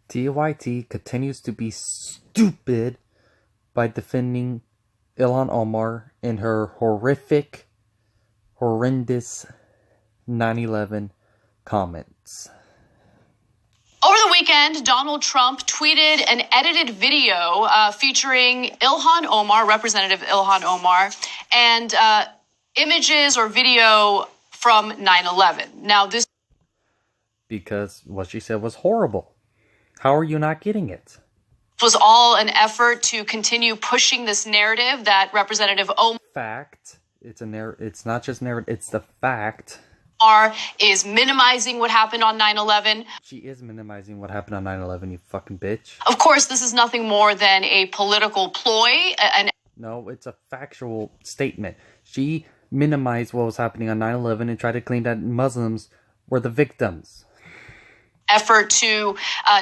TYT continues to be stupid by defending Ilhan Omar in her horrendous 9/11 comments. Over the weekend, Donald Trump tweeted an edited video featuring Ilhan Omar, Representative Ilhan Omar, and images or video from 9/11. Now, this because what she said was horrible. How are you not getting it? was all an effort to continue pushing this narrative that Representative Omar Fact. It's not just narrative. It's the fact. Is minimizing what happened on 9/11. She is minimizing what happened on 9/11, you fucking bitch. Of course, this is nothing more than a political ploy. No, it's a factual statement. She minimized what was happening on 9/11 and tried to claim that Muslims were the victims. Effort to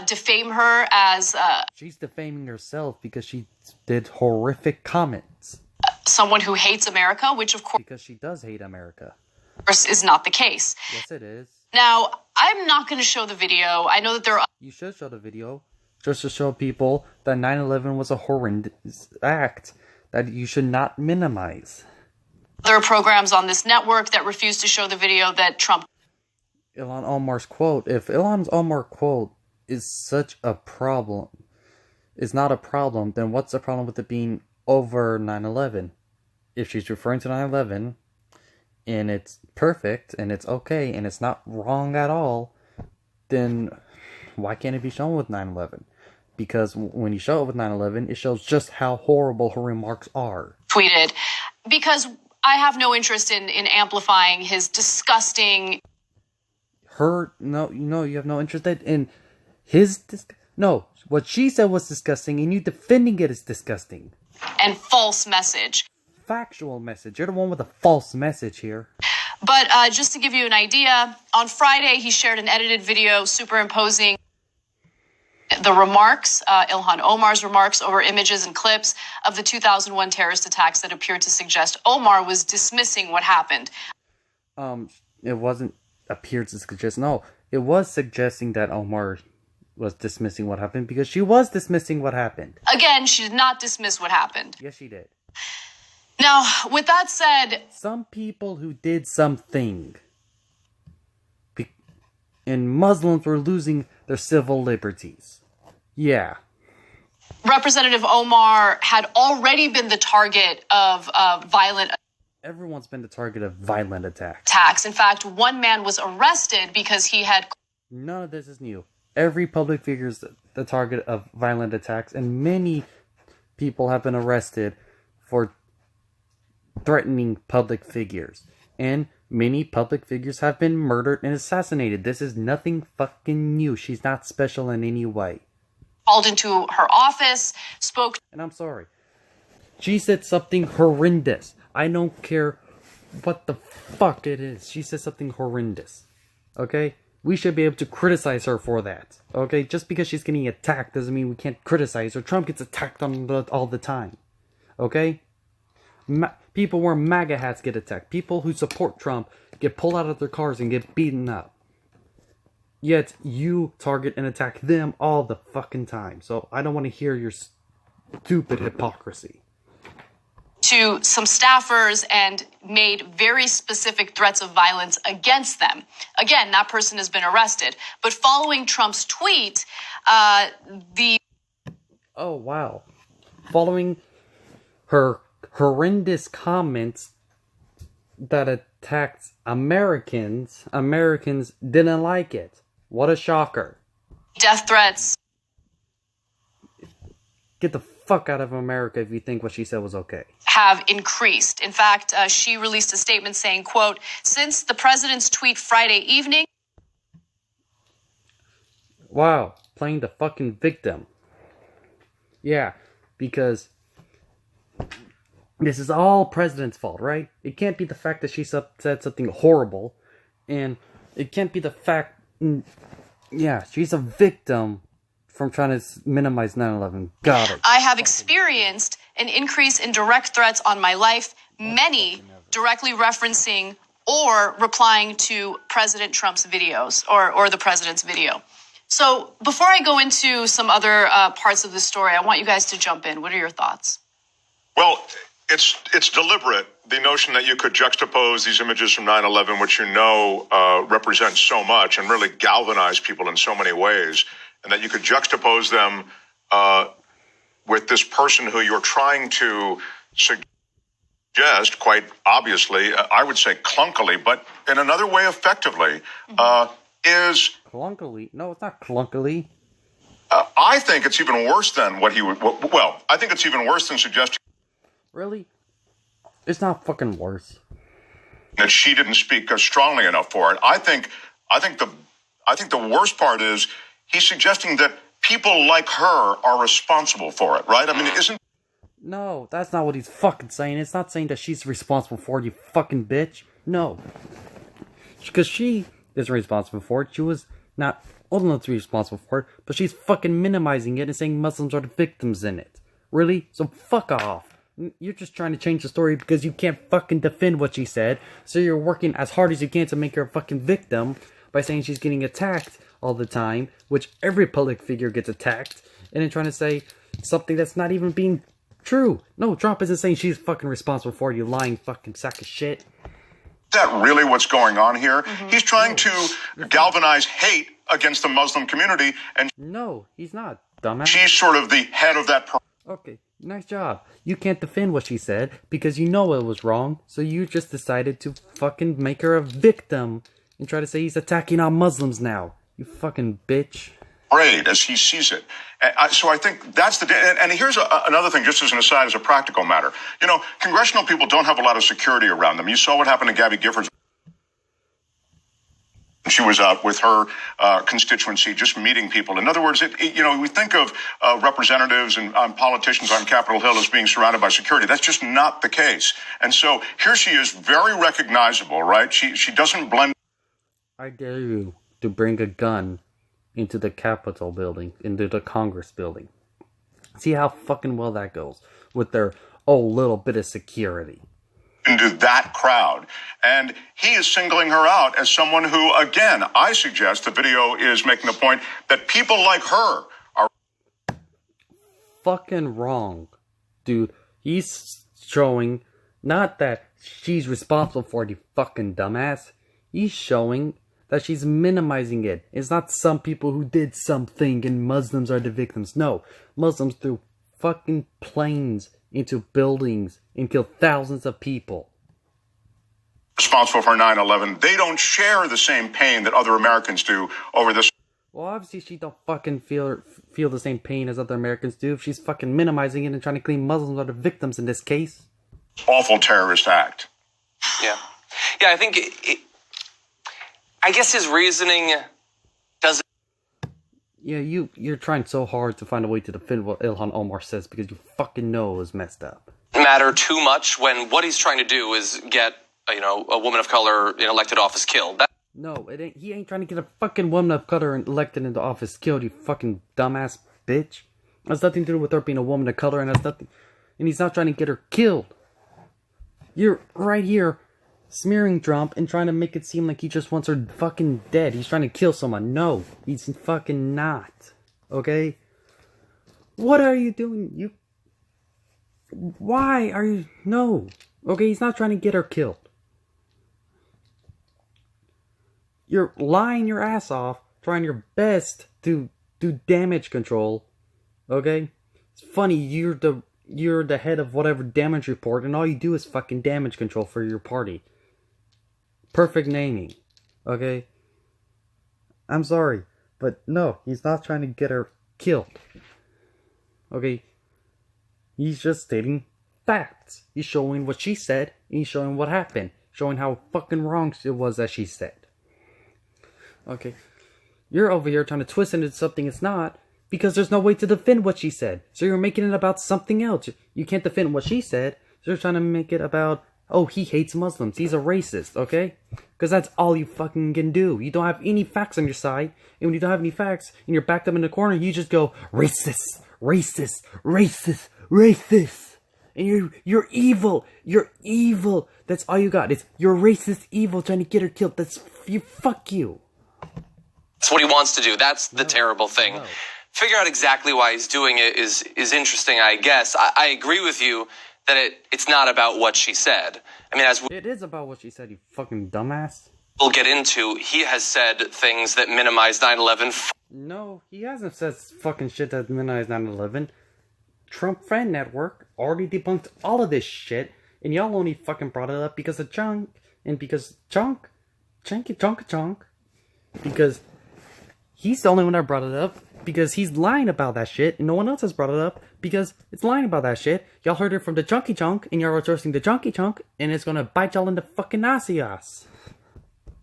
defame her as she's defaming herself because she did horrific comments. Someone who hates America, which of course because she does hate America. Is not the case. Yes, it is. Now, I'm not going to show the video. I know that there are... You should show the video just to show people that 9/11 was a horrendous act that you should not minimize. There are programs on this network that refuse to show the video that Trump... Ilhan Omar's quote. If Ilhan Omar's quote is such a problem, is not a problem, then what's the problem with it being over 9/11? If she's referring to 9/11... and it's perfect, and it's okay, and it's not wrong at all, then why can't it be shown with 9/11? Because when you show it with 9/11, it shows just how horrible her remarks are. Tweeted, because I have no interest in amplifying his disgusting... You have no interest in his... No, what she said was disgusting, and you defending it is disgusting. And false message. Factual message. You're the one with a false message here. But just to give you an idea, on Friday he shared an edited video superimposing the remarks, Ilhan Omar's remarks, over images and clips of the 2001 terrorist attacks that appeared to suggest Omar was dismissing what happened. It wasn't appeared to suggest. No, it was suggesting that Omar was dismissing what happened because she was dismissing what happened. Again, she did not dismiss what happened. Yes, she did. Now, with that said... Some people who did something. And Muslims were losing their civil liberties. Yeah. Representative Omar had already been the target of violent... Everyone's been the target of violent attacks. In fact, one man was arrested because he had... None of this is new. Every public figure is the target of violent attacks. And many people have been arrested for threatening public figures, and many public figures have been murdered and assassinated. This is nothing fucking new. She's not special in any way. Called into her office, spoke... And I'm sorry. She said something horrendous. I don't care what the fuck it is. She said something horrendous. Okay? We should be able to criticize her for that. Okay? Just because she's getting attacked doesn't mean we can't criticize her. Trump gets attacked all the time. Okay? People wearing MAGA hats get attacked. People who support Trump get pulled out of their cars and get beaten up. Yet you target and attack them all the fucking time. So I don't want to hear your stupid hypocrisy. To some staffers and made very specific threats of violence against them. Again, that person has been arrested. But following Trump's tweet, Oh, wow. Following her horrendous comments that attacked Americans didn't like it. What a shocker. Death threats. Get the fuck out of America if you think what she said was okay. Have increased. In fact, she released a statement saying, quote, since the president's tweet Friday evening... Wow, playing the fucking victim. Yeah, because... this is all president's fault, right? It can't be the fact that she said something horrible. And it can't be the fact... Yeah, she's a victim from trying to minimize 9/11. Got it. I have experienced an increase in direct threats on my life, many directly referencing or replying to President Trump's videos or the president's video. So before I go into some other parts of the story, I want you guys to jump in. What are your thoughts? Well, it's deliberate. The notion that you could juxtapose these images from 9/11, which represent so much and really galvanize people in so many ways, and that you could juxtapose them with this person who you're trying to suggest, quite obviously, I would say clunkily, but in another way effectively, is... Clunkily? No, it's not clunkily. I think it's even worse than what he would... Well, I think it's even worse than suggesting... Really? It's not fucking worse. ...that she didn't speak strongly enough for it. I think the worst part is he's suggesting that people like her are responsible for it, right? I mean, isn't... No, that's not what he's fucking saying. It's not saying that she's responsible for it, you fucking bitch. No. Because she isn't responsible for it. She was not old enough to be responsible for it, but she's fucking minimizing it and saying Muslims are the victims in it. Really? So fuck off. You're just trying to change the story because you can't fucking defend what she said, so you're working as hard as you can to make her a fucking victim by saying she's getting attacked all the time, which every public figure gets attacked, and then trying to say something that's not even being true. No, Trump isn't saying she's fucking responsible for it, you lying fucking sack of shit. Is that really what's going on here? He's trying to galvanize hate against the Muslim community, and... No, he's not, dumbass. She's sort of the head of that... Okay, nice job. You can't defend what she said because you know it was wrong, so you just decided to fucking make her a victim and try to say he's attacking all Muslims now. You fucking bitch. Afraid as he sees it. So I think that's the... And here's another thing, just as an aside, as a practical matter. You know, congressional people don't have a lot of security around them. You saw what happened to Gabby Giffords. She was out with her constituency, just meeting people. In other words, we think of representatives and politicians on Capitol Hill as being surrounded by security. That's just not the case. And so here she is, very recognizable, right? She doesn't blend... I dare you to bring a gun into the Capitol building, into the Congress building. See how fucking well that goes with their little bit of security. Into that crowd. And he is singling her out as someone who, again, I suggest the video is making the point that people like her are fucking wrong. Dude, he's showing not that she's responsible for it, you fucking dumbass. He's showing that she's minimizing it. It's not some people who did something and Muslims are the victims. No, Muslims threw fucking planes into buildings and killed thousands of people. Responsible for 9/11. They don't share the same pain that other Americans do over this. Well, obviously she don't fucking feel the same pain as other Americans do if she's fucking minimizing it and trying to claim Muslims are the victims in this case. Awful terrorist act. Yeah, I think I guess his reasoning doesn't... Yeah, you're trying so hard to find a way to defend what Ilhan Omar says because you fucking know it was messed up. Matter too much when what he's trying to do is get, a woman of color in elected office killed. No, it ain't. He ain't trying to get a fucking woman of color elected into office killed, you fucking dumbass bitch. It has nothing to do with her being a woman of color, and he's not trying to get her killed. You're right here smearing Trump and trying to make it seem like he just wants her fucking dead. He's trying to kill someone. No, he's fucking not. Okay? What are you doing? Why are you... No. Okay, he's not trying to get her killed. You're lying your ass off, trying your best to do damage control. Okay? It's funny, you're the head of whatever damage report, and all you do is fucking damage control for your party. Perfect naming. Okay? I'm sorry, but no, he's not trying to get her killed. Okay? He's just stating facts. He's showing what she said, and he's showing what happened. Showing how fucking wrong it was that she said. Okay? You're over here trying to twist it into something it's not, because there's no way to defend what she said. So you're making it about something else. You can't defend what she said, so you're trying to make it about, oh, he hates Muslims. He's a racist, okay? Because that's all you fucking can do. You don't have any facts on your side, and when you don't have any facts, and you're backed up in the corner, you just go, racist, racist, racist, racist. And you're evil. You're evil. That's all you got. You're racist evil trying to get her killed. Fuck you. That's what he wants to do. That's the terrible thing. No. Figure out exactly why he's doing it is interesting, I guess. I agree with you that it's not about what she said. I mean, as It is about what she said, you fucking dumbass. we'll get into, he has said things that minimize 9/11. No, he hasn't said fucking shit that minimized 9/11. Trump Fan Network already debunked all of this shit, and y'all only fucking brought it up because of Chunk, and because Chunk, because he's the only one that brought it up, because he's lying about that shit, and no one else has brought it up, because it's lying about that shit. Y'all heard it from the Chunky Chunk, and y'all are trusting the Chunky Chunk, and it's gonna bite y'all in the fucking Nazi ass.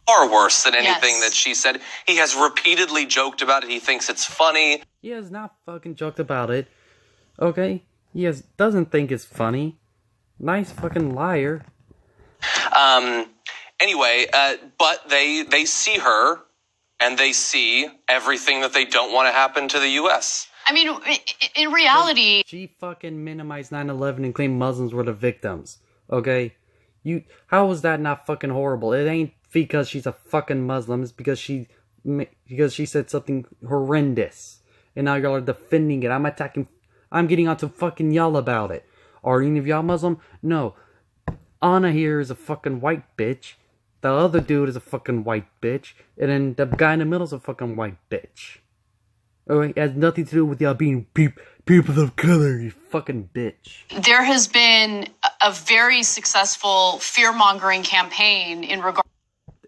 Far worse than anything Yes. that she said. He has repeatedly joked about it. He thinks it's funny. He has not fucking joked about it. Okay? He doesn't think it's funny. Nice fucking liar. Anyway, but they see her, and they see everything that they don't want to happen to the U.S. I mean, in reality, She fucking minimized 9/11 and claimed Muslims were the victims. Okay? How is that not fucking horrible? It ain't because she's a fucking Muslim. It's because she said something horrendous. And now y'all are defending it. I'm getting onto fucking y'all about it. Are any of y'all Muslim? No. Anna here is a fucking white bitch. The other dude is a fucking white bitch. And then the guy in the middle is a fucking white bitch. Alright? It has nothing to do with y'all being people of color, you fucking bitch. there has been a very successful fear-mongering campaign in regard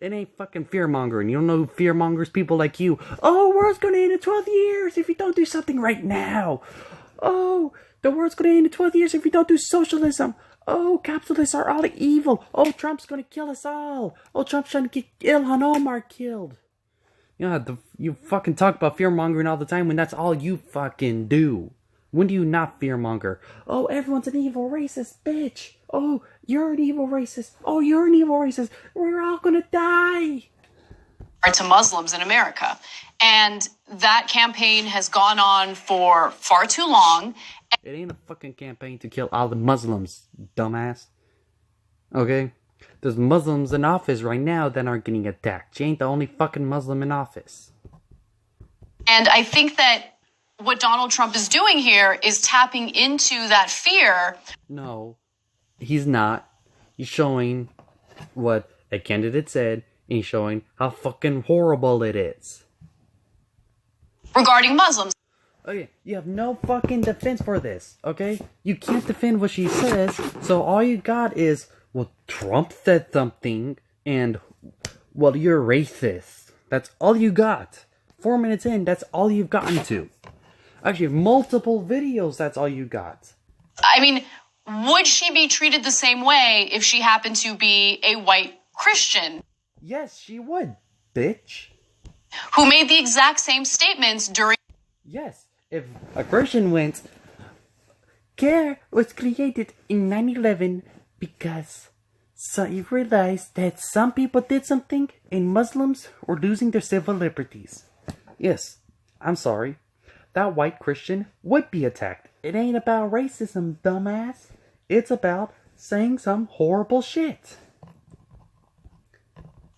It ain't fucking fear-mongering. You don't know who fear-mongers? People like you. Oh, world's gonna end in 12 years if you don't do something right now. Oh, the world's gonna end in 12 years if you don't do socialism. Oh, capitalists are all evil. Oh, Trump's gonna kill us all. Oh, Trump's trying to get Ilhan Omar killed. You fucking talk about fear-mongering all the time when that's all you fucking do. When do you not fear-monger? Oh, everyone's an evil racist, bitch. Oh, you're an evil racist. Oh, you're an evil racist. We're all gonna die. to Muslims in America. And that campaign has gone on for far too long. It ain't a fucking campaign to kill all the Muslims, dumbass. Okay? There's Muslims in office right now that aren't getting attacked. She ain't the only fucking Muslim in office. And I think that what Donald Trump is doing here is tapping into that fear. No, he's not. He's showing what a candidate said, and he's showing how fucking horrible it is. Regarding Muslims. Okay, you have no fucking defense for this, okay? You can't defend what she says, so all you got is, well, Trump said something, and, well, you're racist. That's all you got. 4 minutes in, that's all you've gotten to. Actually, multiple videos, that's all you got. I mean, would she be treated the same way if she happened to be a white Christian Yes, she would, bitch. who made the exact same statements during? Yes, if a Christian went, CARE was created in 9/11 because so you realized that some people did something and Muslims were losing their civil liberties. Yes, I'm sorry. That white Christian would be attacked. It ain't about racism, dumbass. It's about saying some horrible shit.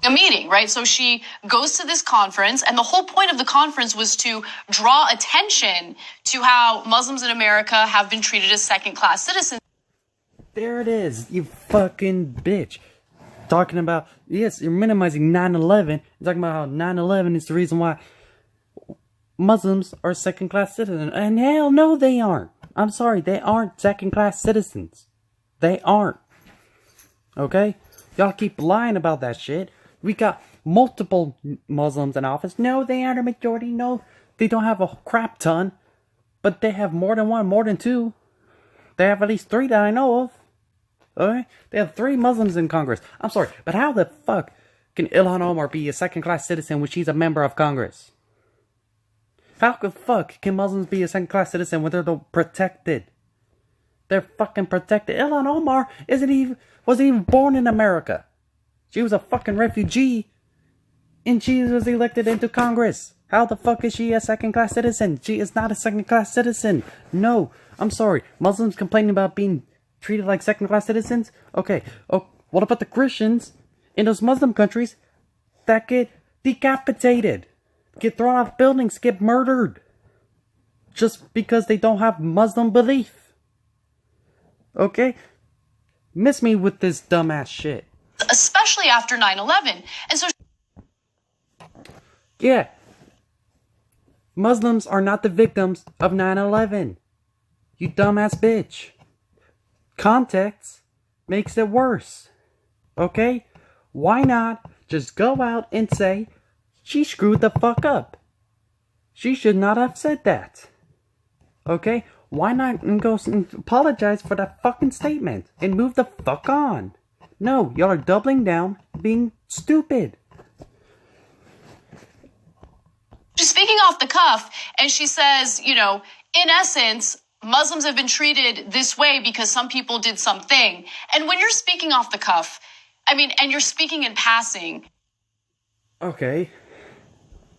A meeting, right? So she goes to this conference, and the whole point of the conference was to draw attention to how Muslims in America have been treated as second-class citizens. There it is, you fucking bitch. Talking about, yes, you're minimizing 9/11. You're talking about how 9/11 is the reason why Muslims are second-class citizens. And hell no, they aren't. I'm sorry, they aren't second-class citizens. They aren't. Okay? Y'all keep lying about that shit. We got multiple Muslims in office. No, they aren't a majority. No, they don't have a crap ton. But they have more than one, more than two. They have at least 3 that I know of. Okay? They have 3 Muslims in Congress. I'm sorry, but how the fuck can Ilhan Omar be a second-class citizen when she's a member of Congress? How the fuck can Muslims be a second-class citizen when they're the protected? They're fucking protected. Ilhan Omar wasn't even born in America. She was a fucking refugee, and she was elected into Congress. How the fuck is she a second-class citizen? She is not a second-class citizen. No, I'm sorry. Muslims complaining about being treated like second-class citizens? Okay, what about the Christians in those Muslim countries that get decapitated? get thrown off buildings, get murdered. Just because they don't have Muslim belief. Okay? Miss me with this dumbass shit. Especially after 9/11. And so Yeah. Muslims are not the victims of 9/11. You dumbass bitch. Context makes it worse. Okay? Why not just go out and say, she screwed the fuck up? She should not have said that. Okay? Why not go and apologize for that fucking statement and move the fuck on? No, y'all are doubling down, being stupid. she's speaking off the cuff, and she says, you know, in essence, Muslims have been treated this way because some people did something. And when you're speaking off the cuff, I mean, and you're speaking in passing. Okay.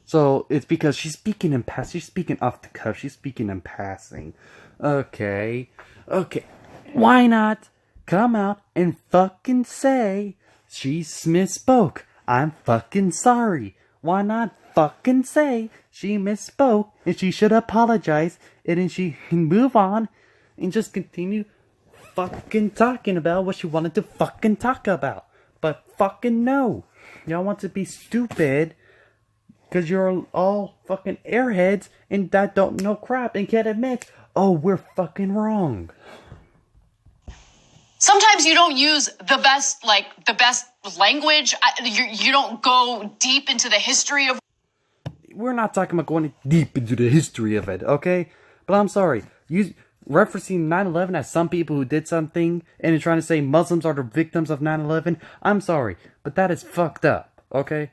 So, it's because she's speaking in passing. She's speaking off the cuff. She's speaking in passing. Okay. Okay. Why not come out and fucking say she misspoke? I'm fucking sorry. Why not fucking say she misspoke and she should apologize and then she can move on and just continue fucking talking about what she wanted to fucking talk about? But fucking no. Y'all want to be stupid because you're all fucking airheads and that don't know crap and can't admit, oh, we're fucking wrong. Sometimes you don't use the best language. You don't go deep into the history of. We're not talking about going deep into the history of it, okay? But I'm sorry. You referencing 9/11 as some people who did something and then trying to say Muslims are the victims of 9/11. I'm sorry, but that is fucked up, okay?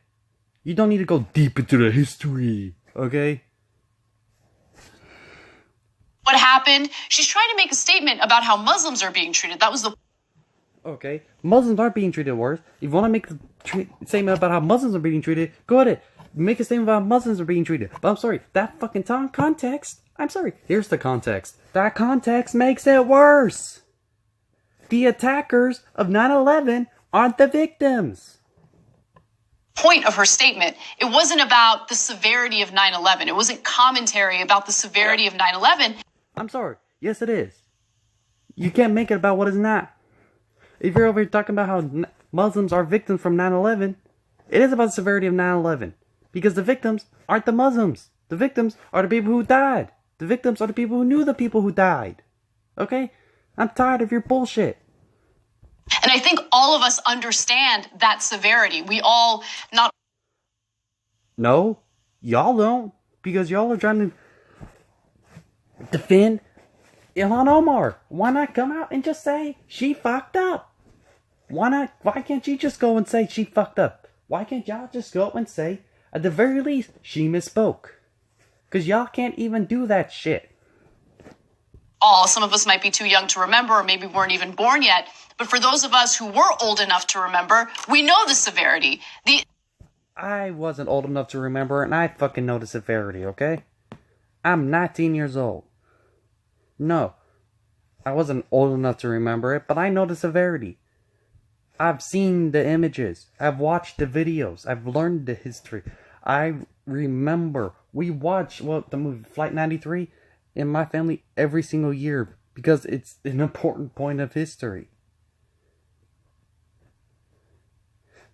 You don't need to go deep into the history, okay? What happened? She's trying to make a statement about how Muslims are being treated. That was the. Okay, Muslims aren't being treated worse. If you want to make a statement about how Muslims are being treated, go ahead. Make a statement about how Muslims are being treated. But I'm sorry, that fucking context. I'm sorry. Here's the context. That context makes it worse. The attackers of 9/11 aren't the victims. Point of her statement. It wasn't about the severity of 9/11. It wasn't commentary about the severity of 9/11. I'm sorry. Yes, it is. You can't make it about what it's not. If you're over here talking about how Muslims are victims from 9/11, it is about the severity of 9/11. Because the victims aren't the Muslims. The victims are the people who died. The victims are the people who knew the people who died. Okay? I'm tired of your bullshit. And I think all of us understand that severity. We all not. No, y'all don't. Because y'all are trying to defend Ilhan Omar. Why not come out and just say she fucked up? Why not? Why can't you just go and say she fucked up? Why can't y'all just go and say, at the very least, she misspoke? Because y'all can't even do that shit. Some of us might be too young to remember, or maybe weren't even born yet. But for those of us who were old enough to remember, we know the severity. I wasn't old enough to remember, and I fucking know the severity, okay? I'm 19 years old. No, I wasn't old enough to remember it, but I know the severity. I've seen the images. I've watched the videos. I've learned the history. I remember. We watch the movie Flight 93 in my family every single year because it's an important point of history.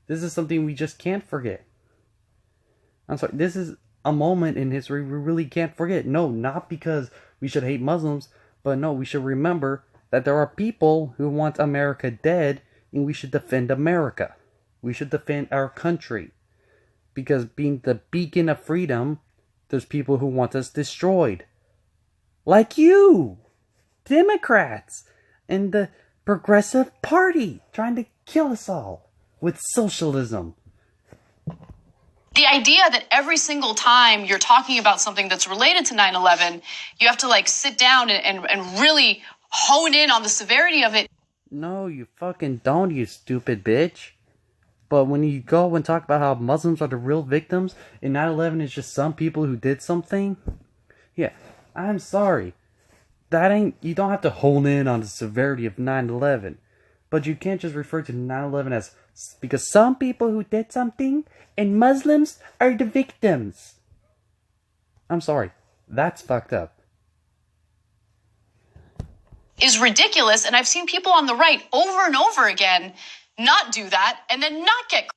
This is something we just can't forget. I'm sorry, this is a moment in history we really can't forget. No, not because we should hate Muslims, but no, we should remember that there are people who want America dead, and we should defend America. We should defend our country. Because being the beacon of freedom, there's people who want us destroyed. Like you! Democrats! And the Progressive Party trying to kill us all with socialism. The idea that every single time you're talking about something that's related to 9/11, you have to sit down and really hone in on the severity of it. No, you fucking don't, you stupid bitch. But when you go and talk about how Muslims are the real victims and 9/11 is just some people who did something, yeah, I'm sorry. You don't have to hone in on the severity of 9/11. But you can't just refer to 9/11 as because some people who did something and Muslims are the victims. I'm sorry. That's fucked up. Is ridiculous, and I've seen people on the right over and over again not do that and then not get.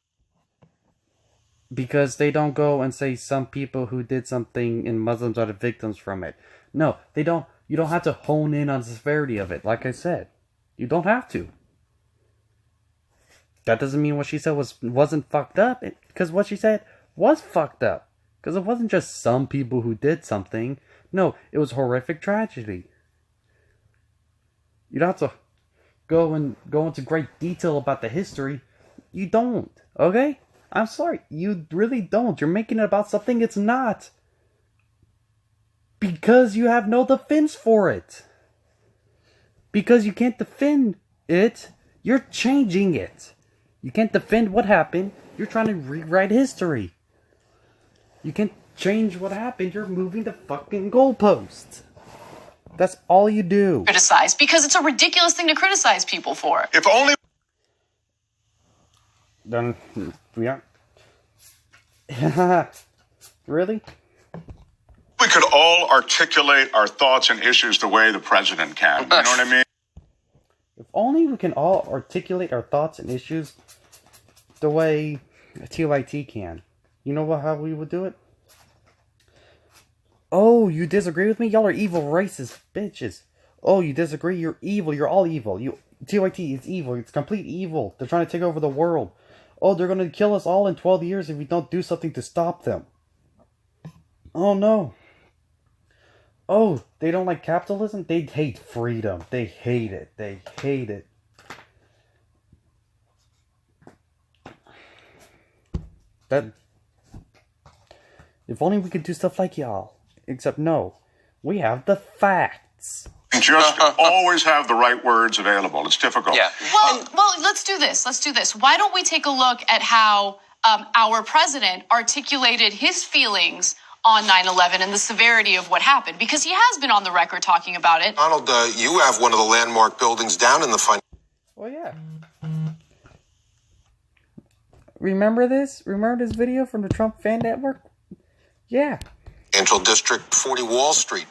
Because they don't go and say some people who did something and Muslims are the victims from it. No, they don't. You don't have to hone in on the severity of it. Like I said, you don't have to. That doesn't mean what she said wasn't fucked up. Because what she said was fucked up. Because it wasn't just some people who did something. No, it was horrific tragedy. You don't have to go into great detail about the history. You don't, okay? I'm sorry, you really don't. You're making it about something it's not. Because you have no defense for it. Because you can't defend it, you're changing it. You can't defend what happened, you're trying to rewrite history. You can't change what happened, you're moving the fucking goalposts. That's all you do. Criticize, because it's a ridiculous thing to criticize people for. If only Then, yeah. Really? we could all articulate our thoughts and issues the way the president can. You know what I mean? If only we can all articulate our thoughts and issues the way TYT can. You know how we would do it? Oh, you disagree with me? Y'all are evil, racist bitches. Oh, you disagree? You're evil. You're all evil. TYT is evil. It's complete evil. They're trying to take over the world. Oh, they're going to kill us all in 12 years if we don't do something to stop them. Oh, no. Oh, they don't like capitalism? They hate freedom. They hate it. They hate it. If only we could do stuff like y'all. Except no, we have the facts. Just always have the right words available. It's difficult. Yeah. Well, let's do this. Let's do this. Why don't we take a look at how our president articulated his feelings on 9/11 and the severity of what happened? Because he has been on the record talking about it. Donald, you have one of the landmark buildings down in the Oh, yeah. Remember this? Remember this video from the Trump Fan Network? Yeah. financial district, 40 Wall Street.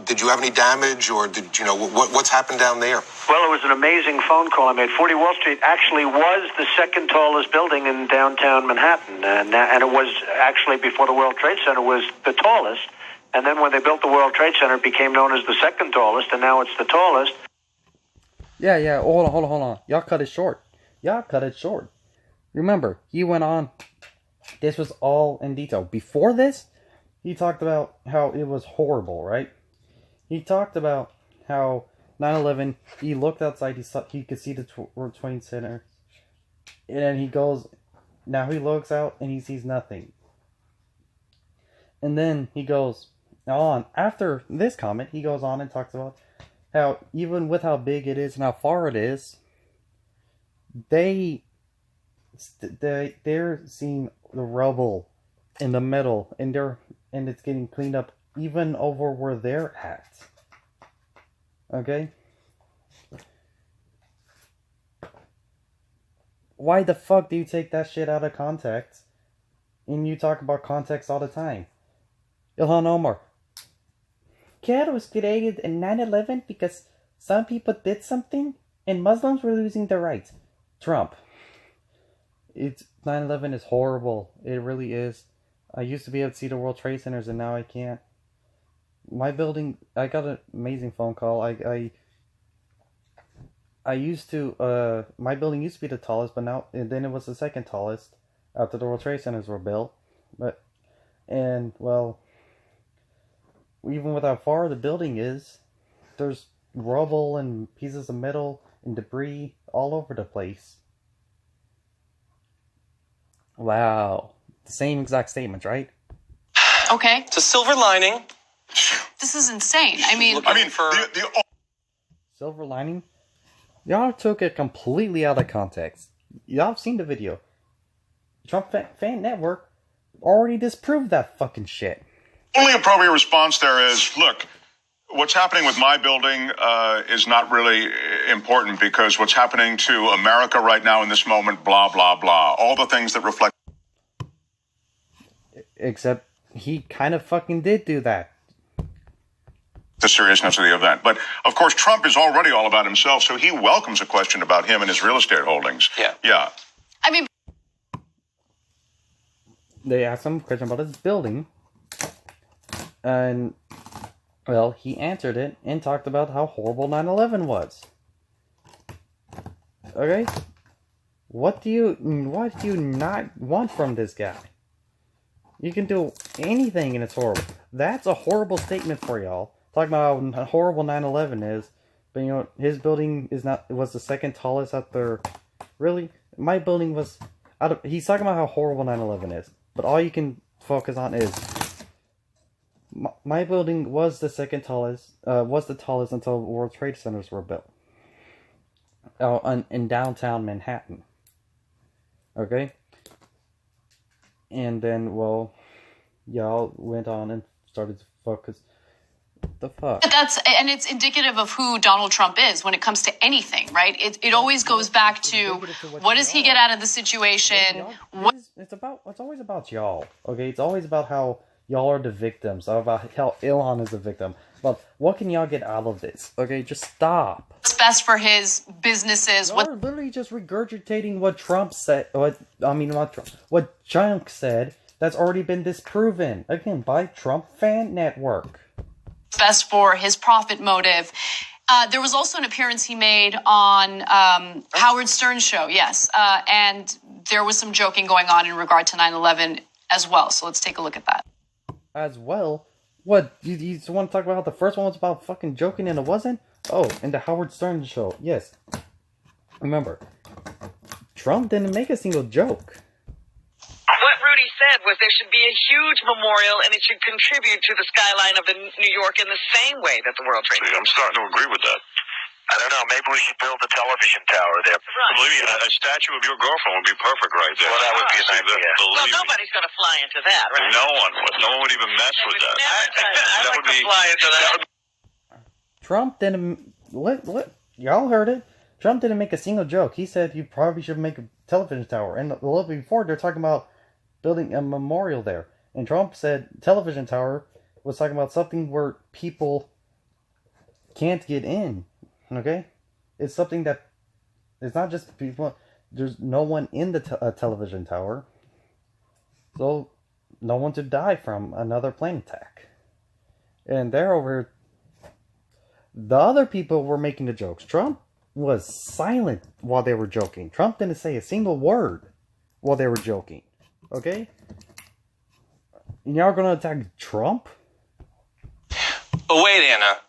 Did you have any damage, or did you know what's happened down there? Well, it was an amazing phone call I made. 40 Wall Street actually was the second tallest building in downtown Manhattan, and it was actually, before the World Trade Center, was the tallest. And then when they built the World Trade Center, it became known as the second tallest, and now it's the tallest. Yeah. Hold on. Y'all cut it short. Remember, he went on. This was all in detail. Before this, he talked about how it was horrible, right? He talked about how 9/11, he looked outside, he could see the World Trade Center. And then he goes, now he looks out and he sees nothing. And then he goes on, after this comment, he goes on and talks about how even with how big it is and how far it is, they're seeing the rubble in the middle, and it's getting cleaned up even over where they're at. Okay? Why the fuck do you take that shit out of context? And you talk about context all the time. Ilhan Omar. CAD was created in 9/11 because some people did something and Muslims were losing their rights. Trump. 9/11 is horrible. It really is. I used to be able to see the World Trade Centers and now I can't. My building, I got an amazing phone call. I used to, my building used to be the tallest, but now, and then it was the second tallest after the World Trade Centers were built. Well, even with how far the building is, there's rubble and pieces of metal and debris all over the place. Wow. The same exact statements, right? Okay. It's a silver lining. This is insane. I mean, the Silver lining? Y'all took it completely out of context. Y'all have seen the video. Trump Fan Network already disproved that fucking shit. only appropriate response there is, look, what's happening with my building is not really important because what's happening to America right now in this moment, blah, blah, blah. All the things that reflect. Except he kind of fucking did do that. The seriousness of the event. But, of course, Trump is already all about himself, so he welcomes a question about him and his real estate holdings. Yeah. I mean, They asked him a question about his building, and, well, he answered it and talked about how horrible 9/11 was. Okay? What do you not want from this guy? You can do anything and it's horrible. That's a horrible statement for y'all. Talking about how horrible 9/11 is, but you know, his building was the second tallest out there. Really? My building was he's talking about how horrible 9/11 is, but all you can focus on is my building was the second tallest, was the tallest until World Trade Centers were built. In downtown Manhattan. Okay? And then, well, y'all went on and started to focus. What the fuck? and it's indicative of who Donald Trump is when it comes to anything, right? It always goes back to what does he get out of the situation? It's always about y'all. Okay? It's always about how y'all are the victims, about how Ilhan is the victim. But what can y'all get out of this? Okay, just stop. What's best for his businesses? Y'all are literally just regurgitating what Trump said. What Trump said that's already been disproven again by Trump Fan Network. Best for his profit motive. There was also an appearance he made on Howard Stern's show, yes, and there was some joking going on in regard to 9/11 as well. So let's take a look at that. As well. What, you want to talk about how the first one was about fucking joking and it wasn't? Oh, and the Howard Stern show, yes. Remember, Trump didn't make a single joke. What Rudy said was there should be a huge memorial and it should contribute to the skyline of New York in the same way that the World Trade Center. I'm starting to agree with that. I don't know. Maybe we should build a television tower there. Right. Believe me, a statue of your girlfriend would be perfect right there. Well, that would be an idea. Well, nobody's going to fly into that, right? No one would. No one would even mess with that. I'd like to fly into that. Trump didn't... Y'all heard it. Trump didn't make a single joke. He said you probably should make a television tower. And a little before, they're talking about building a memorial there. And Trump said television tower was talking about something where people can't get in. Okay? It's something that... It's not just people... There's no one in the television tower. So, no one to die from another plane attack. And they're over... The other people were making the jokes. Trump was silent while they were joking. Trump didn't say a single word while they were joking. Okay? And y'all gonna attack Trump? Oh, wait, Anna.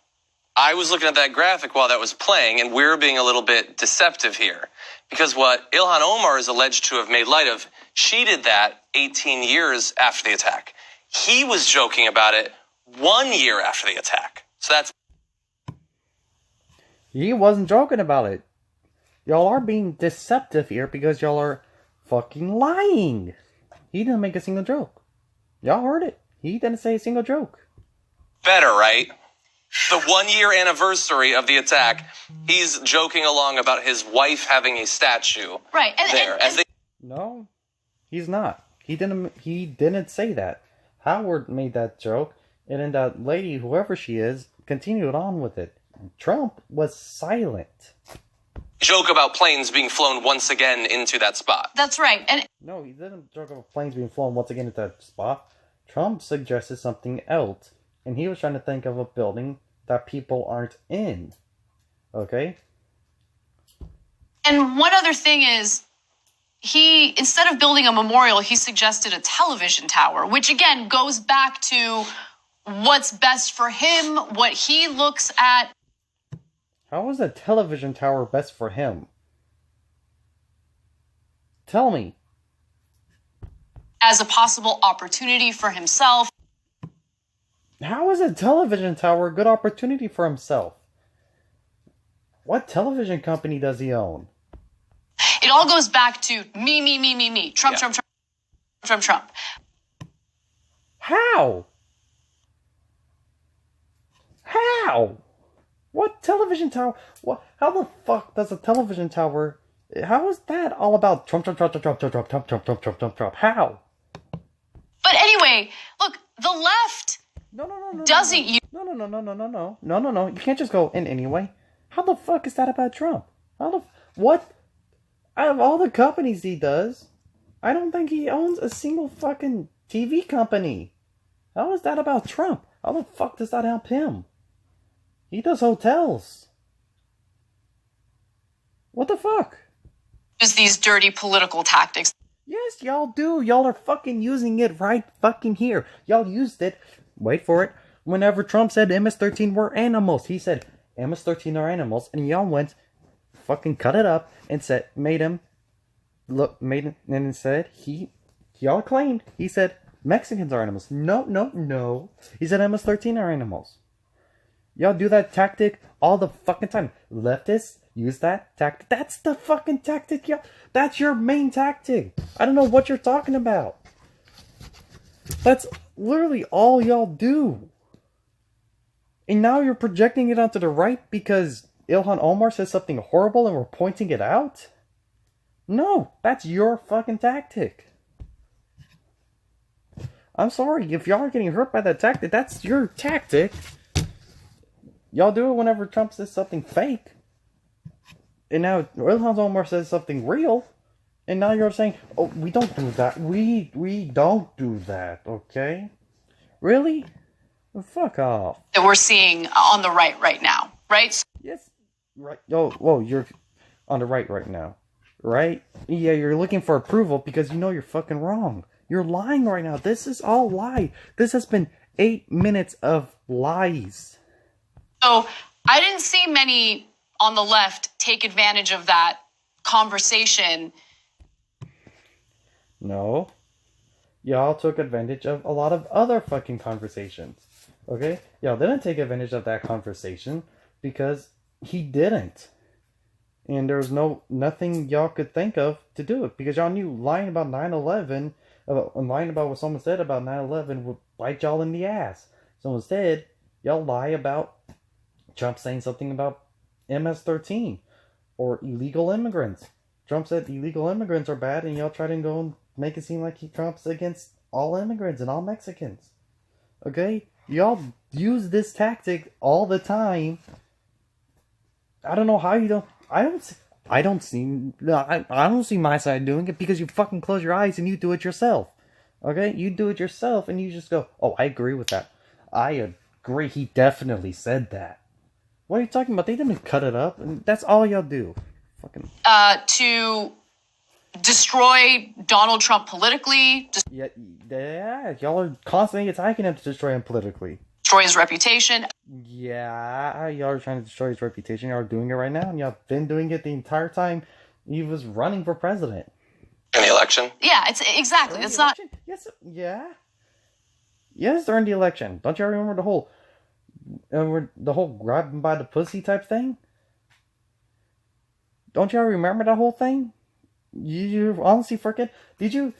I was looking at that graphic while that was playing, and we're being a little bit deceptive here. Because what Ilhan Omar is alleged to have made light of, she did that 18 years after the attack. He was joking about it 1 year after the attack. So that's... He wasn't joking about it. Y'all are being deceptive here because y'all are fucking lying. He didn't make a single joke. Y'all heard it. He didn't say a single joke. better, right? The 1 year anniversary of the attack, he's joking along about his wife having a statue Right. No, he's not. He didn't say that. Howard made that joke, and then that lady, whoever she is, continued on with it. Trump was silent. Joke about planes being flown once again into that spot. That's right. And No, he didn't joke about planes being flown once again into that spot. Trump suggested something else, and he was trying to think of a building that people aren't in. Okay? And one other thing is, he, instead of building a memorial, he suggested a television tower, which again goes back to what's best for him, what he looks at. How is a television tower best for him? Tell me. As a possible opportunity for himself. How is a television tower a good opportunity for himself? What television company does he own? It all goes back to me. Trump. How? How? What television tower? What? How the fuck does a television tower? How is that all about Trump? How? But anyway, look, The left No. doesn't use. No. You can't just go in anyway. How the fuck is that about Trump? What? Out of all the companies he does, I don't think he owns a single fucking TV company. How is that about Trump? How the fuck does that help him? He does hotels. What the fuck? Use these dirty political tactics. Yes, y'all do. Y'all are fucking using it right fucking here. Y'all used it, wait for it, whenever Trump said MS-13 were animals. He said MS-13 are animals, and y'all went, fucking cut it up, and said, and said, y'all claimed, he said, Mexicans are animals. No. He said MS-13 are animals. Y'all do that tactic all the fucking time. Leftists use that tactic. That's the fucking tactic, y'all. That's your main tactic. I don't know what you're talking about. That's literally all y'all do. And now you're projecting it onto the right because Ilhan Omar says something horrible and we're pointing it out? No, that's your fucking tactic. I'm sorry, if y'all are getting hurt by that tactic, that's your tactic. Y'all do it whenever Trump says something fake. And now Ilhan Omar says something real. And now you're saying, oh, we don't do that. We don't do that, okay? Really? Well, fuck off. That we're seeing on the right now, right? Yes. Right. Oh, whoa, you're on the right now. Right? Yeah, you're looking for approval because you know you're fucking wrong. You're lying right now. This is all lie. This has been 8 minutes of lies. So I didn't see many on the left take advantage of that conversation. No. Y'all took advantage of a lot of other fucking conversations. Okay? Y'all didn't take advantage of that conversation because he didn't. And there was nothing y'all could think of to do it. Because y'all knew lying about 9/11, lying about what someone said about 9/11 would bite y'all in the ass. So instead, y'all lie about Trump saying something about MS-13 or illegal immigrants. Trump said illegal immigrants are bad, and y'all try to go and make it seem like Trump's against all immigrants and all Mexicans. Okay? Y'all use this tactic all the time. I don't know how you don't. I don't see my side doing it because you fucking close your eyes and you do it yourself. Okay? You do it yourself and you just go, oh, I agree with that. I agree. He definitely said that. What are you talking about? They didn't cut it up. And that's all y'all do. Fucking. To destroy Donald Trump politically. Yeah, y'all are constantly attacking him to destroy him politically. Destroy his reputation. Yeah, y'all are trying to destroy his reputation. Y'all are doing it right now, and y'all been doing it the entire time he was running for president. In the election? Yeah, it's exactly. It's not. Yes, yeah. Yes, during the election. Don't y'all remember the whole grab him by the pussy type thing? Don't y'all remember that whole thing? You honestly forget? Did you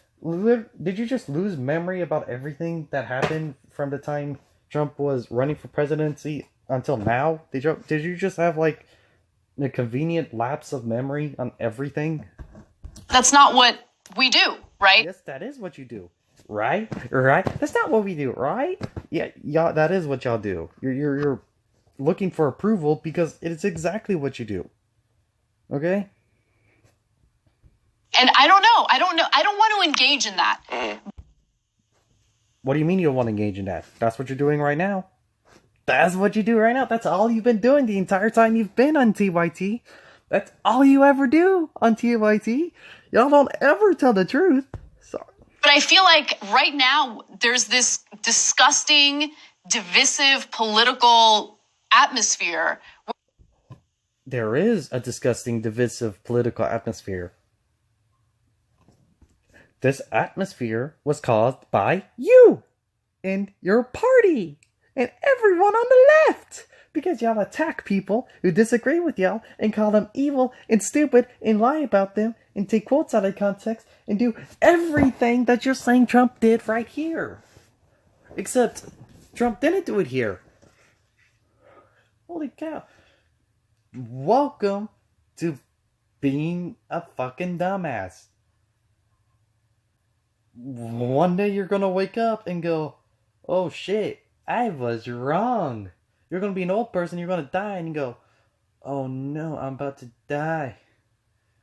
just lose memory about everything that happened from the time Trump was running for presidency until now? Did you just have like a convenient lapse of memory on everything? That's not what we do, right? Yes, that is what you do. Right? That's not what we do, right? Yeah, that is what y'all do. You're looking for approval because it's exactly what you do. Okay? And I don't know. I don't want to engage in that. What do you mean you don't want to engage in that? That's what you're doing right now. That's what you do right now. That's all you've been doing the entire time you've been on TYT. That's all you ever do on TYT. Y'all don't ever tell the truth. Sorry. But I feel like right now there's this disgusting, divisive political atmosphere. There is a disgusting, divisive political atmosphere. This atmosphere was caused by you and your party and everyone on the left because y'all attack people who disagree with y'all and call them evil and stupid and lie about them and take quotes out of context and do everything that you're saying Trump did right here. Except Trump didn't do it here. Holy cow. Welcome to being a fucking dumbass. One day you're gonna wake up and go, oh shit, I was wrong. You're gonna be an old person, you're gonna die, and you go, oh no, I'm about to die.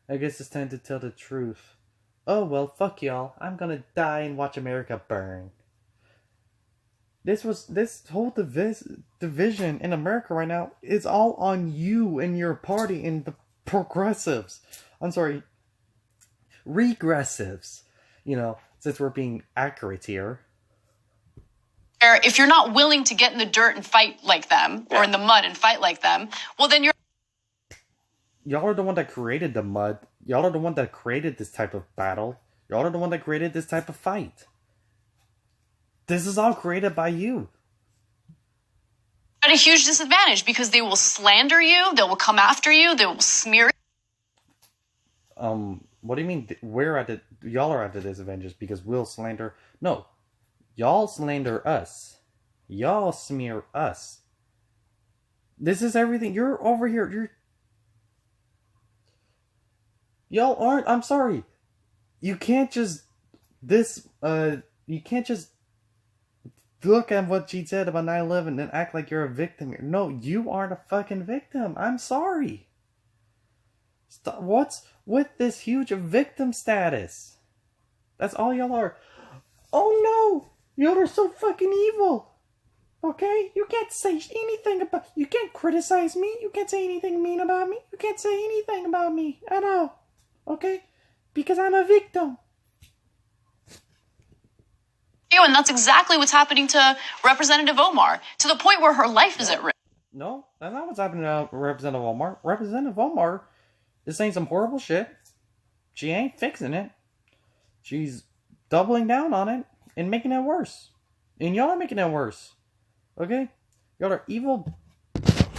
I guess it's time to tell the truth. Oh well, fuck y'all. I'm gonna die and watch America burn. This whole division in America right now is all on you and your party and the progressives. I'm sorry, regressives. You know, since we're being accurate here. If you're not willing to get in the dirt and fight like them, or in the mud and fight like them, well then you're... Y'all are the one that created the mud. Y'all are the one that created this type of battle. Y'all are the one that created this type of fight. This is all created by you. At a huge disadvantage because they will slander you, they will come after you, they will smear you. What do you mean y'all are at the disadvantage because we'll slander? No. Y'all slander us. Y'all smear us. This is everything. You're over here. Y'all aren't. I'm sorry. You can't just you can't just look at what she said about 9/11 and act like you're a victim. No, you aren't a fucking victim. I'm sorry. Stop. What's with this huge victim status? That's all y'all are. Oh no! Y'all are so fucking evil. Okay? You can't say anything about... You can't criticize me. You can't say anything mean about me. You can't say anything about me at all. Okay? Because I'm a victim. And that's exactly what's happening to Representative Omar, to the point where her life is at risk. No, that's not what's happening to Representative Omar. Representative Omar is saying some horrible shit. She ain't fixing it. She's doubling down on it and making it worse. And y'all are making it worse. Okay? Y'all are evil.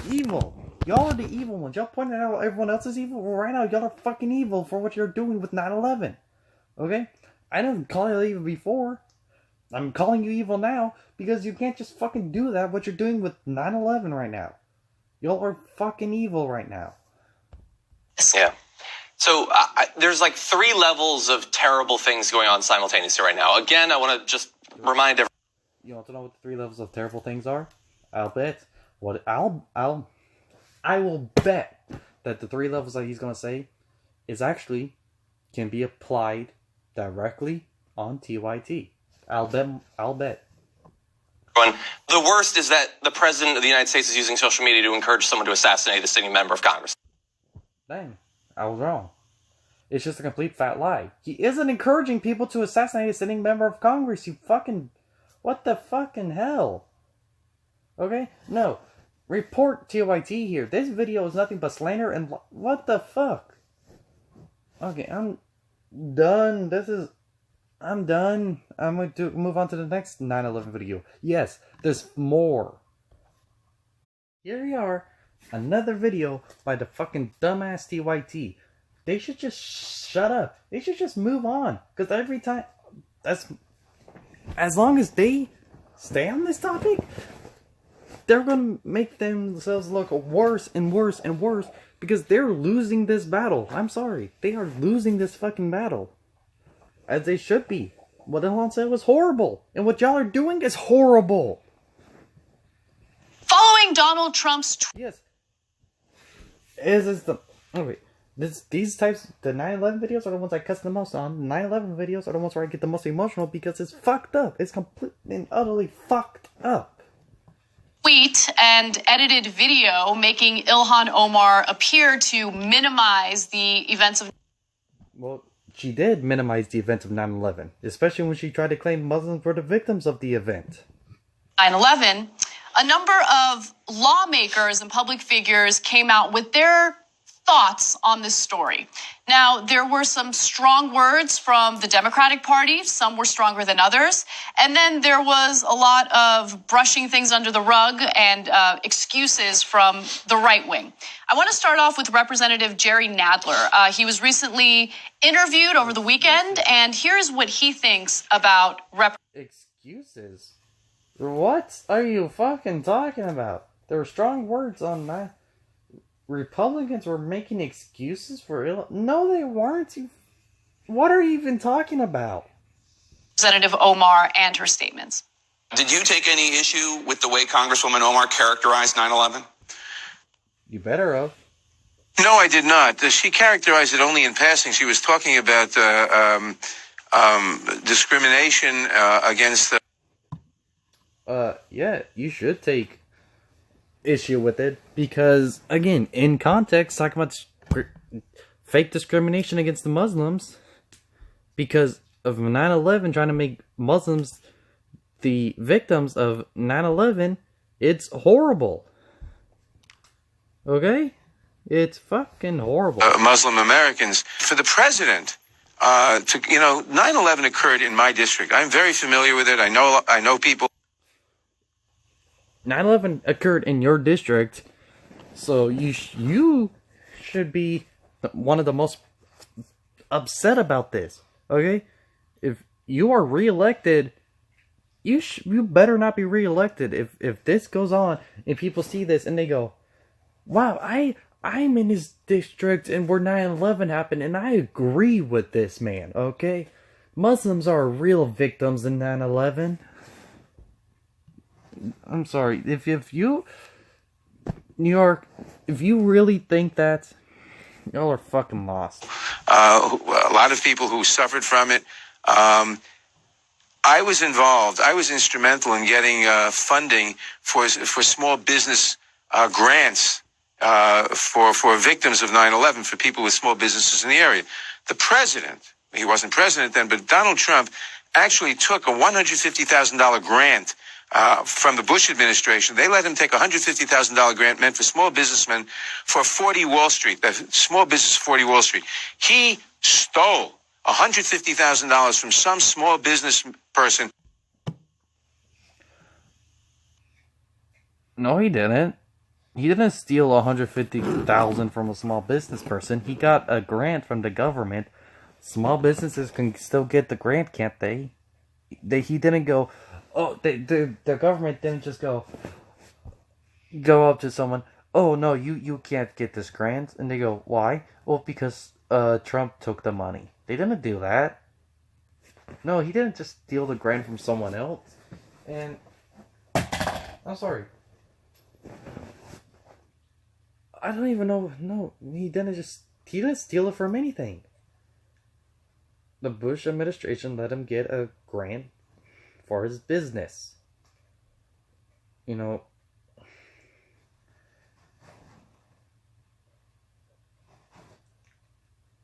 Evil. Y'all are the evil ones. Y'all pointing out everyone else is evil. Well, right now, y'all are fucking evil for what you're doing with 9/11. Okay? I didn't call you evil before. I'm calling you evil now because you can't just fucking do that, what you're doing with 9/11 right now. Y'all are fucking evil right now. Yeah. So there's like 3 levels of terrible things going on simultaneously right now. Again, I want to just remind everyone. You want to know what the 3 levels of terrible things are? I'll bet. I will bet that the 3 levels that he's gonna say is actually can be applied directly on TYT. I'll bet. The worst is that the President of the United States is using social media to encourage someone to assassinate a sitting member of Congress. Dang, I was wrong. It's just a complete fat lie. He isn't encouraging people to assassinate a sitting member of Congress, you fucking... What the fucking hell? Okay? No. Report TYT here. This video is nothing but slander and... What the fuck? Okay, I'm done. I'm done. I'm going to move on to the next 9/11 video. Yes, there's more. Here we are. Another video by the fucking dumbass TYT. They should just shut up. They should just move on. Because every time... As long as they stay on this topic, they're going to make themselves look worse and worse and worse. Because they're losing this battle. I'm sorry. They are losing this fucking battle. As they should be. What Elon said was horrible. And what y'all are doing is horrible. Following Donald Trump's... Yes. These types, the 9/11 videos are the ones I cuss the most on. The 9/11 videos are the ones where I get the most emotional because it's fucked up. It's completely and utterly fucked up. Tweet and edited video making Ilhan Omar appear to minimize the events of... Well, she did minimize the events of 9/11, especially when she tried to claim Muslims were the victims of the event. 9/11, a number of lawmakers and public figures came out with their thoughts on this story. Now, there were some strong words from the Democratic Party. Some were stronger than others. And then there was a lot of brushing things under the rug and excuses from the right wing. I want to start off with Representative Jerry Nadler. He was recently interviewed over the weekend, and here's what he thinks about Excuses? What are you fucking talking about? There were strong words on that. Republicans were making excuses for No, they weren't. What are you even talking about? Representative Omar and her statements. Did you take any issue with the way Congresswoman Omar characterized 9/11? You better have. No, I did not. She characterized it only in passing. She was talking about discrimination against the... Yeah, you should take issue with it because, again, in context, talking about fake discrimination against the Muslims because of 9/11, trying to make Muslims the victims of 9/11, it's horrible. Okay? It's fucking horrible. Muslim Americans. For the president, 9/11 occurred in my district. I'm very familiar with it. I know people. 9/11 occurred in your district, so you should be one of the most upset about this. Okay? If you are reelected, you better not be reelected. If this goes on and people see this and they go, "Wow, I'm in his district and where 9/11 happened, and I agree with this man." Okay, Muslims are real victims in 9/11. I'm sorry if you, New York, if you really think that, y'all are fucking lost. A lot of people who suffered from it. I was involved. I was instrumental in getting funding for small business grants for victims of 9/11, for people with small businesses in the area. The president, he wasn't president then, but Donald Trump actually took a $150,000 grant from the Bush administration. They let him take a $150,000 grant meant for small businessmen for 40 Wall Street, small business 40 Wall Street. He stole $150,000 from some small business person. No, he didn't. He didn't steal $150,000 from a small business person. He got a grant from the government. Small businesses can still get the grant, can't they? He didn't go. Oh, the government didn't just go up to someone. Oh no, you can't get this grant, and they go, why? Well, because Trump took the money. They didn't do that. No, he didn't just steal the grant from someone else. And I'm sorry. I don't even know. No, he didn't steal it from anything. The Bush administration let him get a grant for his business. You know.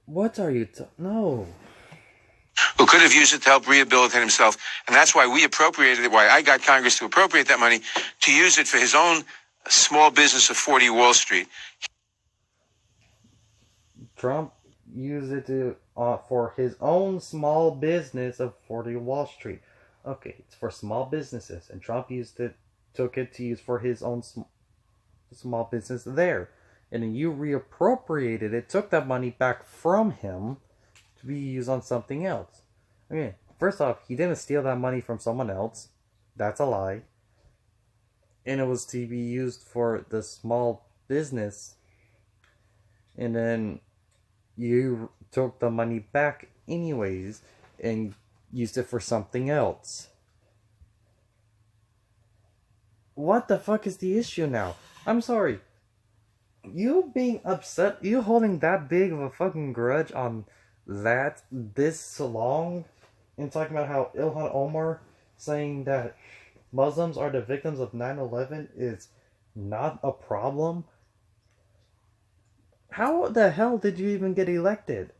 What are you no. Who could have used it to help rehabilitate himself. And that's why we appropriated it, why I got Congress to appropriate that money, to use it for his own small business of 40 Wall Street. Trump used it for his own small business of 40 Wall Street. Okay, it's for small businesses, and Trump took it to use for his own small business there. And then you reappropriated it, took that money back from him to be used on something else. Okay, first off, he didn't steal that money from someone else. That's a lie. And it was to be used for the small business. And then you took the money back anyways and used it for something else. What the fuck is the issue now? I'm sorry. You being upset, you holding that big of a fucking grudge on that this long, and talking about how Ilhan Omar saying that Muslims are the victims of 9/11 is not a problem? How the hell did you even get elected?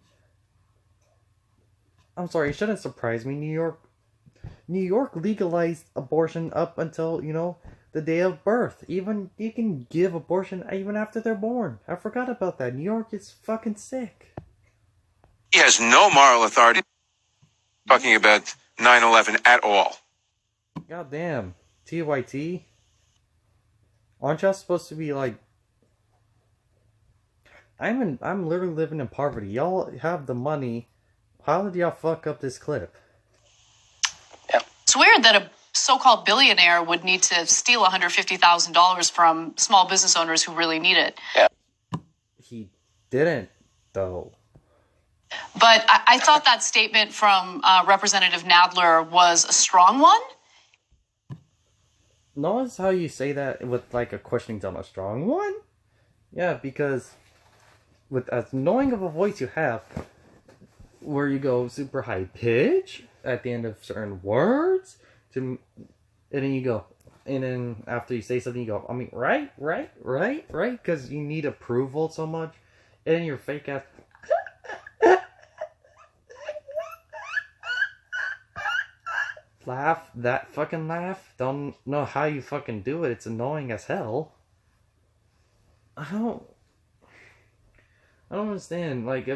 I'm sorry, it shouldn't surprise me. New York legalized abortion up until, the day of birth. Even you can give abortion even after they're born. I forgot about that. New York is fucking sick. He has no moral authority talking about 9/11 at all. Goddamn. TYT? Aren't y'all supposed to be like... I'm literally living in poverty. Y'all have the money. How did y'all fuck up this clip? Yeah. It's weird that a so-called billionaire would need to steal $150,000 from small business owners who really need it. Yeah. He didn't, though. But I thought that statement from Representative Nadler was a strong one. Notice how you say that with like a questioning tone, a strong one? Yeah, because with as annoying of a voice you have, where you go super high pitch at the end of certain words, and then you go, and then after you say something, you go, I mean, right, because you need approval so much, and then your fake ass. Laugh, that fucking laugh. Don't know how you fucking do it. It's annoying as hell. I don't understand. Like,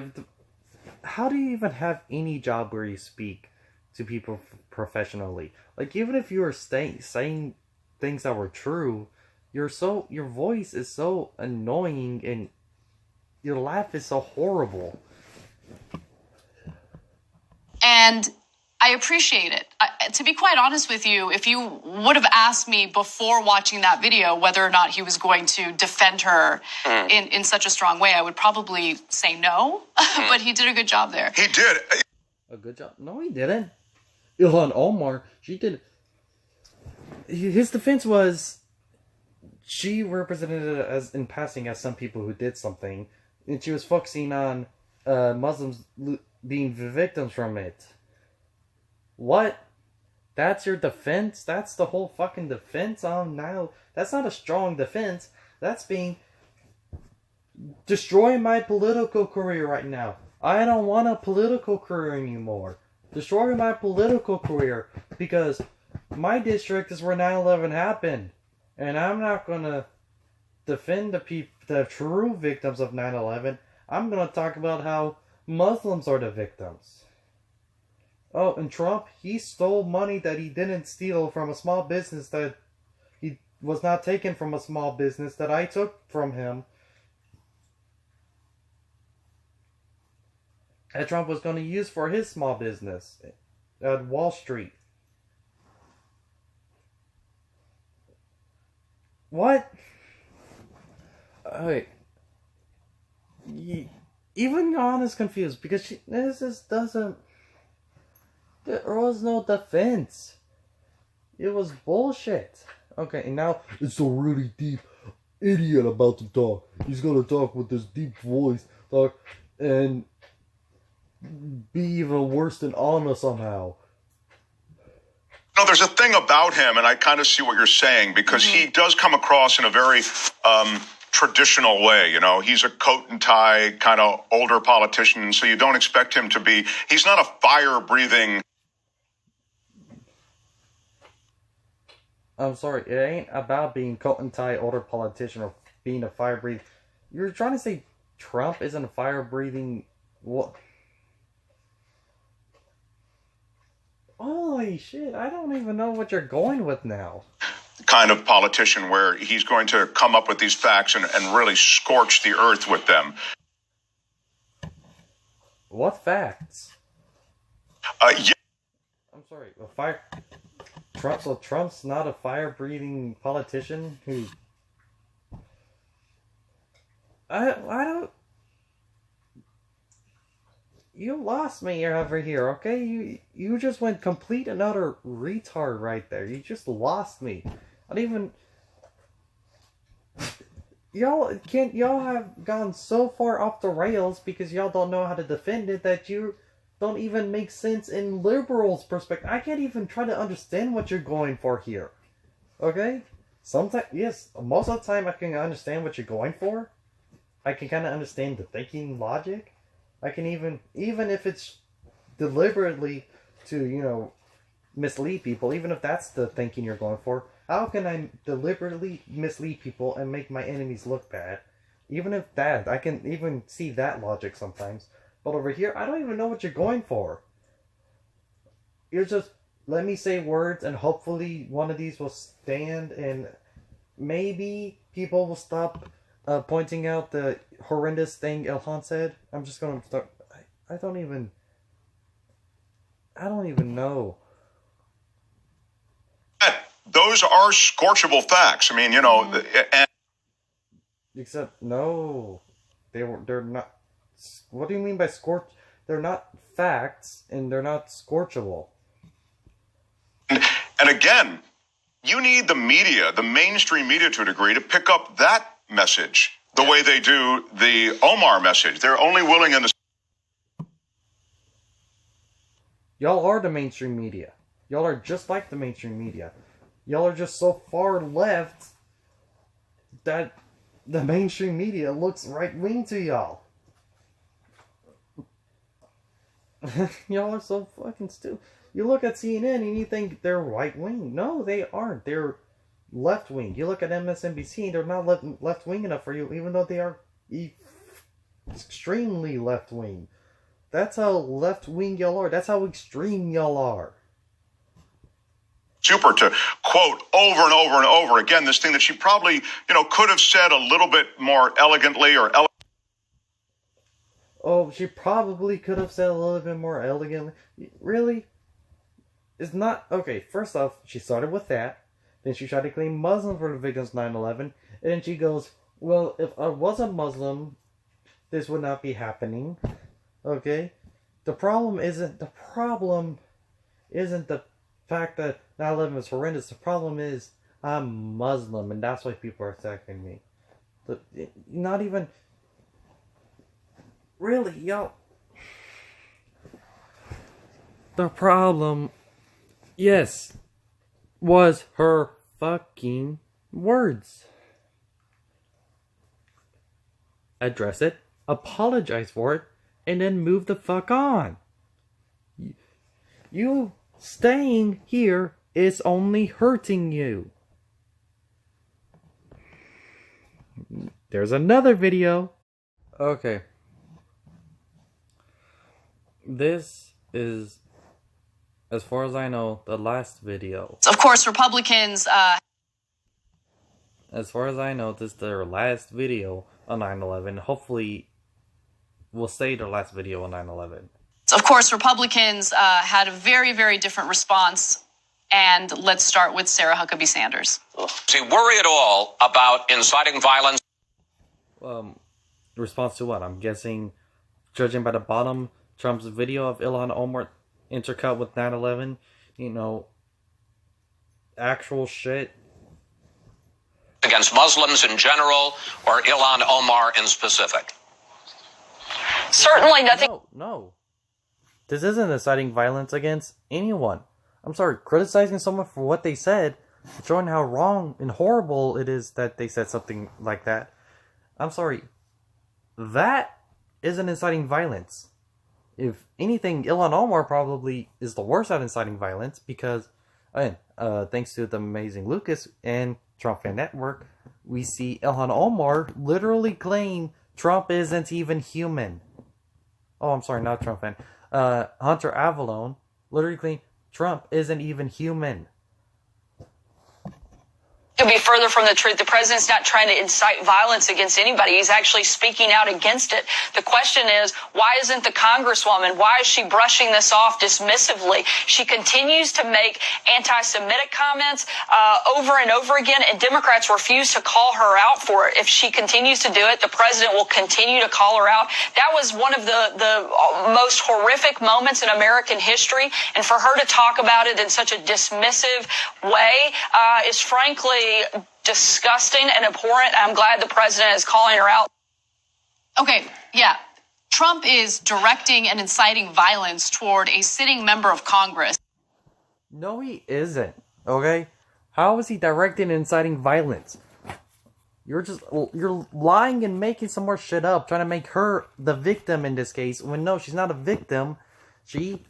how do you even have any job where you speak to people professionally? Like, even if you were saying things that were true, your voice is so annoying and your laugh is so horrible. And I appreciate it. To be quite honest with you, if you would have asked me before watching that video whether or not he was going to defend her in such a strong way, I would probably say no. But he did a good job there. He did. A good job? No, he didn't. Ilhan Omar, she did. His defense was she represented it as in passing as some people who did something, and she was focusing on Muslims being the victims from it. What? That's your defense? That's the whole fucking defense? Now that's not a strong defense. That's being destroying my political career right now. I don't want a political career anymore. Destroying my political career because my district is where 9/11 happened, and I'm not gonna defend the true victims of 9/11. I'm gonna talk about how Muslims are the victims. Oh, and Trump, he stole money that he didn't steal from a small business that he was not taken from a small business that I took from him. That Trump was going to use for his small business at Wall Street. What? Wait. Even Yon is confused because this just doesn't. There was no defense. It was bullshit. Okay, and now it's a really deep idiot about to talk. He's gonna talk with this deep voice, and be even worse than Anna somehow. No, there's a thing about him, and I kind of see what you're saying, because he does come across in a very traditional way. You know, he's a coat and tie kind of older politician, so you don't expect him to be. He's not a fire-breathing. I'm sorry, it ain't about being coat and tie older politician or being a fire-breathing. You're trying to say Trump isn't a fire-breathing. What? Holy shit, I don't even know what you're going with now. Kind of politician where he's going to come up with these facts and really scorch the earth with them. What facts? Yeah. I'm sorry, Trump's not a fire-breathing politician who... I don't... You lost me over here, okay? You just went complete and utter retard right there. You just lost me. I don't even... Y'all have gone so far off the rails because y'all don't know how to defend it that you don't even make sense in liberals' perspective. I can't even try to understand what you're going for here. Okay? Sometimes, yes, most of the time I can understand what you're going for. I can kind of understand the thinking logic. I can even if it's deliberately to, mislead people, even if that's the thinking you're going for, how can I deliberately mislead people and make my enemies look bad? Even if that, I can even see that logic sometimes. But over here, I don't even know what you're going for. You're just, let me say words and hopefully one of these will stand and maybe people will stop pointing out the horrendous thing Ilhan said. I'm just going to start. I don't even know. Those are scorchable facts. I mean, and Except, no. They're not. What do you mean by scorch? They're not facts, and they're not scorchable. And again, You need the media, the mainstream media to a degree, to pick up that message the way they do the Omar message. They're only willing in the... Y'all are the mainstream media. Y'all are just like the mainstream media. Y'all are just so far left that the mainstream media looks right-wing to y'all. Y'all are so fucking stupid. You look at CNN and you think they're right-wing. No, they aren't. They're left-wing. You look at MSNBC and they're not left-wing enough for you, even though they are extremely left-wing. That's how left-wing y'all are. That's how extreme y'all are. Super to quote over and over and over again this thing that she probably, could have said a little bit more elegantly or Oh, she probably could have said a little bit more elegantly. Really? It's not... Okay, first off, she started with that. Then she tried to claim Muslim for the victims of 9/11. And then she goes, well, if I was a Muslim, this would not be happening. Okay? The problem isn't the fact that 9/11 is horrendous. The problem is I'm Muslim, and that's why people are attacking me. Not even... Really, y'all... The problem, yes, was her fucking words. Address it, apologize for it, and then move the fuck on. You staying here is only hurting you. There's another video. Okay. This is, as far as I know, the last video. Of course, Republicans... As far as I know, this is their last video on 9/11. Hopefully, will stay their last video on 9/11. Of course, Republicans had a very, very different response. And let's start with Sarah Huckabee Sanders. Do you worry at all about inciting violence? Response to what? I'm guessing, judging by the bottom, Trump's video of Ilhan Omar intercut with 9/11, actual shit. Against Muslims in general, or Ilhan Omar in specific? Certainly nothing. No. This isn't inciting violence against anyone. I'm sorry, criticizing someone for what they said, showing how wrong and horrible it is that they said something like that. I'm sorry. That isn't inciting violence. If anything, Ilhan Omar probably is the worst at inciting violence because, thanks to the amazing Lucas and Trump Fan Network, we see Ilhan Omar literally claim Trump isn't even human. Oh, I'm sorry, not Trump Fan. Hunter Avalon literally claim Trump isn't even human. Could be further from the truth. The president's not trying to incite violence against anybody. He's actually speaking out against it. The question is, why isn't the congresswoman, why is she brushing this off dismissively? She continues to make anti-Semitic comments over and over again, and Democrats refuse to call her out for it. If she continues to do it, the president will continue to call her out. That was one of the most horrific moments in American history, and for her to talk about it in such a dismissive way is frankly disgusting and abhorrent. I'm glad the president is calling her out. Okay, yeah. Trump is directing and inciting violence toward a sitting member of Congress. No, he isn't. Okay? How is he directing and inciting violence? You're lying and making some more shit up, trying to make her the victim in this case, when no, she's not a victim. She,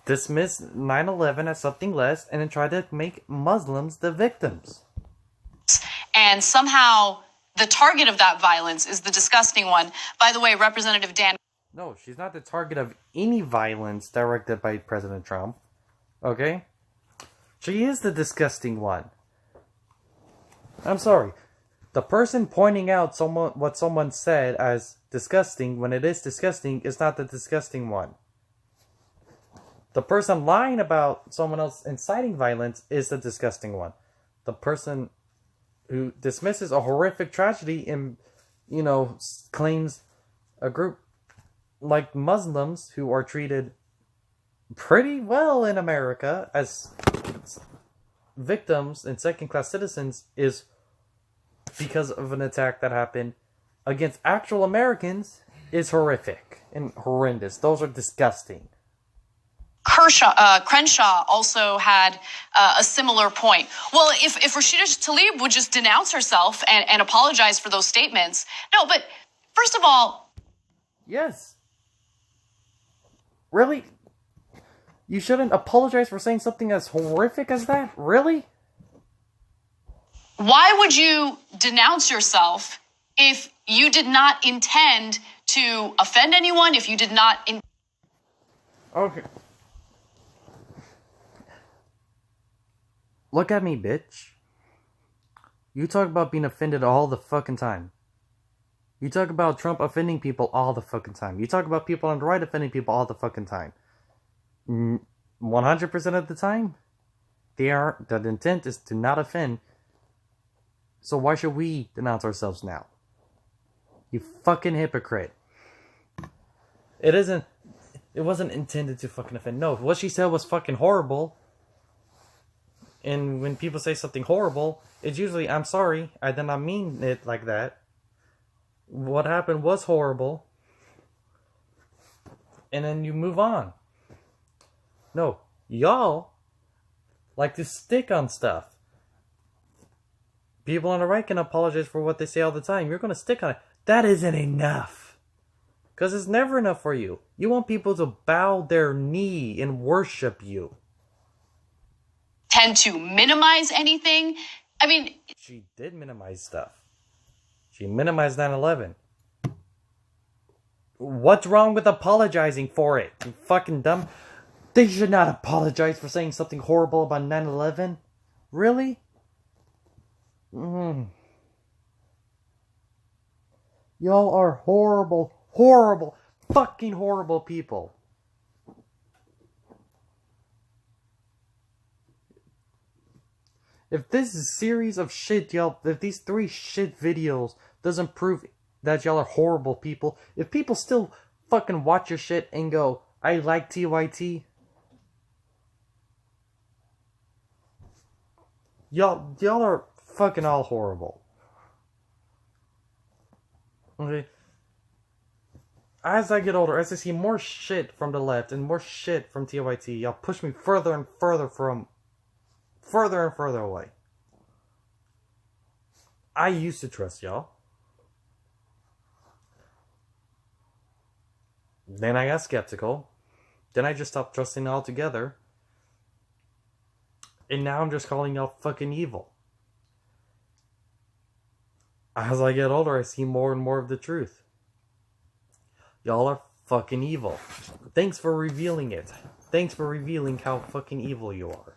dismiss 9/11 as something less and then try to make Muslims the victims. And somehow the target of that violence is the disgusting one. By the way, Representative Dan... No, she's not the target of any violence directed by President Trump. Okay? She is the disgusting one. I'm sorry. The person pointing out what someone said as disgusting when it is disgusting is not the disgusting one. The person lying about someone else inciting violence is the disgusting one. The person who dismisses a horrific tragedy and, claims a group like Muslims who are treated pretty well in America as victims and second-class citizens is because of an attack that happened against actual Americans is horrific and horrendous. Those are disgusting. Crenshaw also had a similar point. Well, if Rashida Tlaib would just denounce herself and apologize for those statements. No, but first of all... Yes. Really? You shouldn't apologize for saying something as horrific as that? Really? Why would you denounce yourself if you did not intend to offend anyone, if you did not... Okay. Look at me, bitch. You talk about being offended all the fucking time. You talk about Trump offending people all the fucking time. You talk about people on the right offending people all the fucking time. 100% of the time, the intent is to not offend. So why should we denounce ourselves now? You fucking hypocrite. It wasn't intended to fucking offend. No, what she said was fucking horrible. And when people say something horrible, it's usually, I'm sorry, I did not mean it like that. What happened was horrible. And then you move on. No, y'all like to stick on stuff. People on the right can apologize for what they say all the time. You're going to stick on it. That isn't enough. Because it's never enough for you. You want people to bow their knee and worship you. Tend to minimize anything. I mean... She did minimize stuff. She minimized 9/11. What's wrong with apologizing for it? You fucking dumb. They should not apologize for saying something horrible about 9/11. Really? Y'all are horrible, horrible, fucking horrible people. If this series of shit, y'all, if these 3 shit videos doesn't prove that y'all are horrible people, if people still fucking watch your shit and go, I like TYT, y'all are fucking all horrible. Okay? As I get older, as I see more shit from the left and more shit from TYT, y'all push me further and further away. I used to trust y'all. Then I got skeptical. Then I just stopped trusting altogether. And now I'm just calling y'all fucking evil. As I get older, I see more and more of the truth. Y'all are fucking evil. Thanks for revealing it. Thanks for revealing how fucking evil you are.